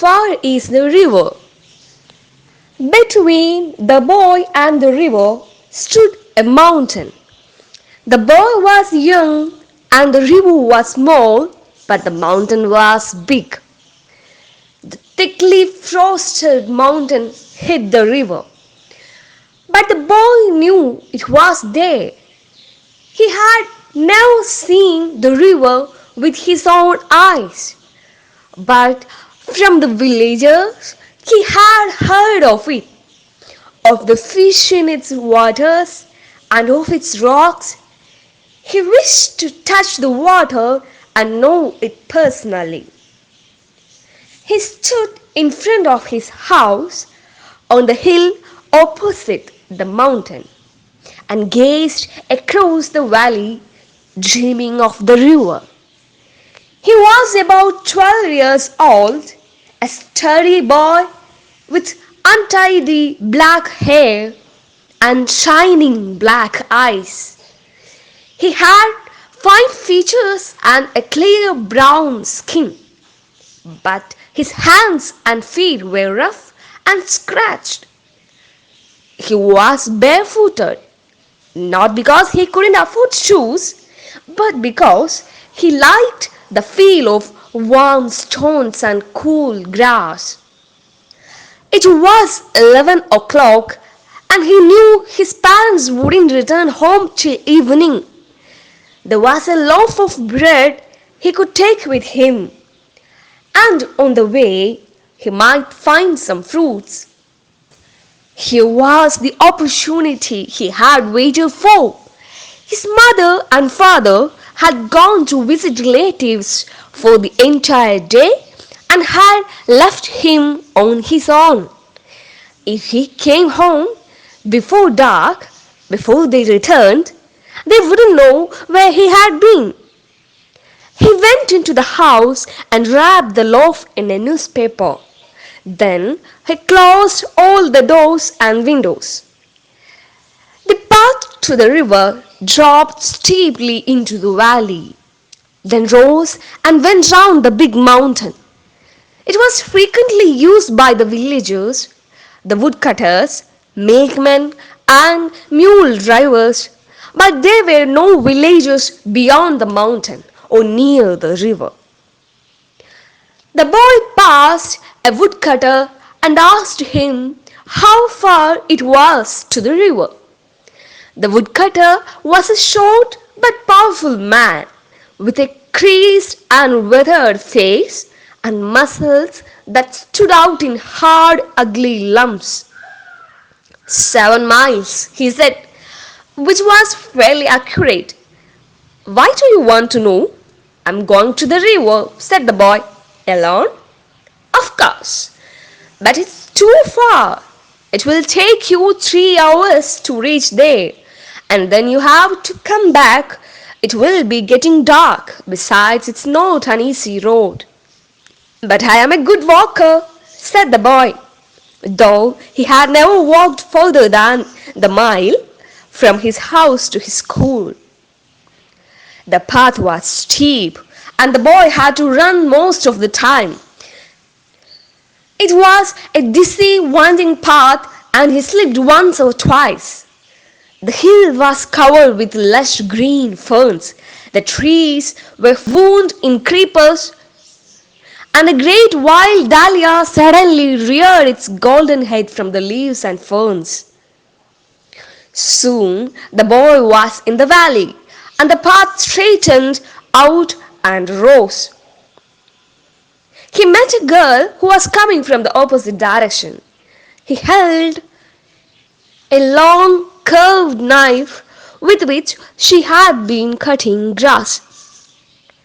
far is the river?" Between the boy and the river stood a mountain. The boy was young and the river was small, but the mountain was big. The thickly frosted mountain hid the river, but the boy knew it was there. He had never seen the river with his own eyes, but from the villagers he had heard of the fish in its waters and of its rocks. He wished to touch the water and know it personally. He stood in front of his house on the hill opposite the mountain and gazed across the valley, dreaming of the river. He was about 12 years old, a sturdy boy with untidy black hair and shining black eyes. He had fine features and a clear brown skin, but his hands and feet were rough and scratched. He was barefooted, not because he couldn't afford shoes, but because he liked the feel of warm stones and cool grass. It was 11 o'clock and he knew his parents wouldn't return home till evening. There was a loaf of bread he could take with him, and on the way he might find some fruits. Here was the opportunity he had waited for. His mother and father had gone to visit relatives for the entire day and had left him on his own. If he came home before dark, before they returned, they wouldn't know where he had been. He went into the house and wrapped the loaf in a newspaper. Then he closed all the doors and windows. The path to the river dropped steeply into the valley, then rose and went round the big mountain. It was frequently used by the villagers, the woodcutters, milkmen, and mule drivers, but there were no villages beyond the mountain or near the river. The boy passed a woodcutter and asked him how far it was to the river. The woodcutter was a short but powerful man with a creased and weathered face and muscles that stood out in hard, ugly lumps. 7 miles, he said, which was fairly accurate. Why do you want to know? I'm going to the river, said the boy. Alone? Of course. But it's too far. It will take you 3 hours to reach there, and then you have to come back. It will be getting dark. Besides, it's not an easy road. But I am a good walker, said the boy, though he had never walked further than the mile from his house to his school. The path was steep, and the boy had to run most of the time. It was a dizzy, winding path, and he slipped once or twice. The hill was covered with lush green ferns. The trees were wound in creepers, and a great wild dahlia suddenly reared its golden head from the leaves and ferns. Soon the boy was in the valley, and the path straightened out and rose. He met a girl who was coming from the opposite direction. He held a long curved knife with which she had been cutting grass.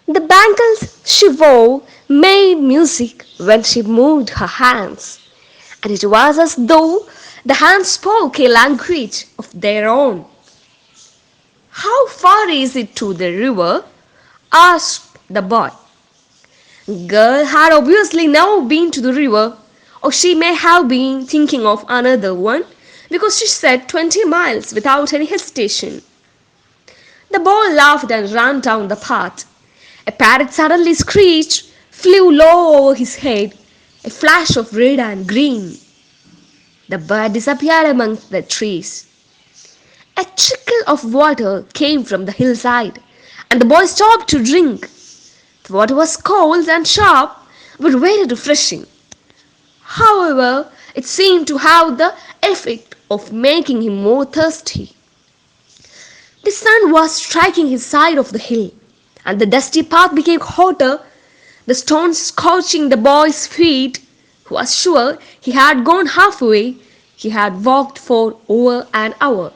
The bangles she wore made music when she moved her hands, and it was as though the hands spoke a language of their own. How far is it to the river? Asked the boy. The girl had obviously never been to the river, or she may have been thinking of another one, because she said 20 miles without any hesitation. The boy laughed and ran down the path. A parrot suddenly screeched, flew low over his head, a flash of red and green. The bird disappeared amongst the trees. A trickle of water came from the hillside, and the boy stopped to drink. The water was cold and sharp, but very refreshing. However, it seemed to have the effect of making him more thirsty. The sun was striking his side of the hill, and the dusty path became hotter, the stones scorching the boy's feet. He was sure he had gone halfway. He had walked for over an hour.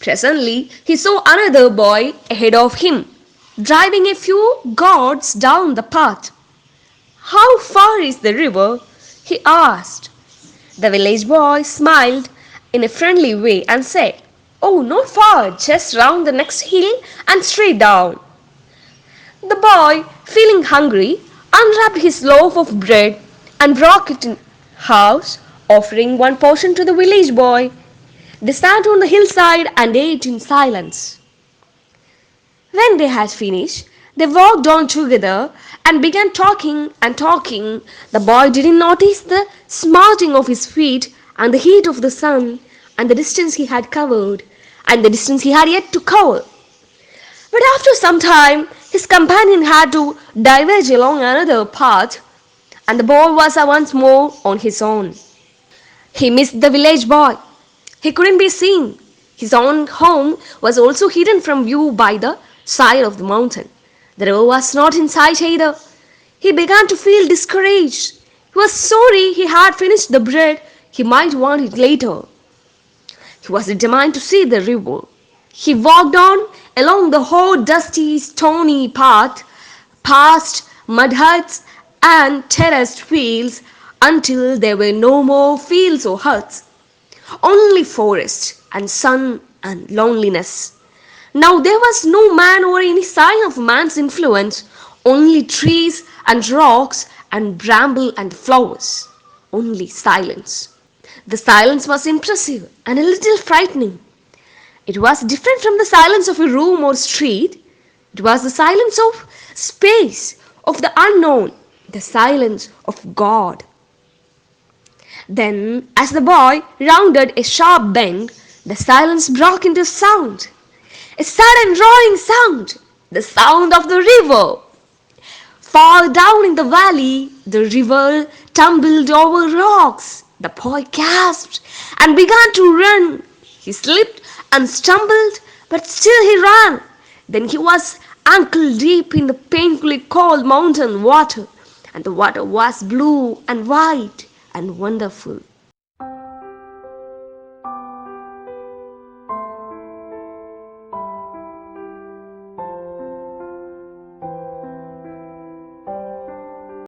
Presently, he saw another boy ahead of him, driving a few gourds down the path. "How far is the river?" he asked. The village boy smiled in a friendly way and said, "Oh, not far, just round the next hill and straight down." The boy, feeling hungry, unwrapped his loaf of bread and broke it in halves, offering one portion to the village boy. They sat on the hillside and ate in silence. When they had finished, they walked on together and began talking and talking. The boy didn't notice the smarting of his feet and the heat of the sun and the distance he had covered and the distance he had yet to cover. But after some time, his companion had to diverge along another path, and the boy was once more on his own. He missed the village boy. He couldn't be seen. His own home was also hidden from view by the side of the mountain. The river was not in sight either. He began to feel discouraged. He was sorry he had finished the bread. He might want it later. He was determined to see the river. He walked on along the hot, dusty, stony path, past mud huts and terraced fields until there were no more fields or huts, only forest and sun and loneliness. Now there was no man or any sign of man's influence, only trees and rocks and bramble and flowers, only silence. The silence was impressive and a little frightening. It was different from the silence of a room or street. It was the silence of space, of the unknown, the silence of God. Then, as the boy rounded a sharp bend, the silence broke into sound. A sudden roaring sound, the sound of the river. Far down in the valley, the river tumbled over rocks. The boy gasped and began to run. He slipped and stumbled, but still he ran. Then he was ankle deep in the painfully cold mountain water, and the water was blue and white and wonderful.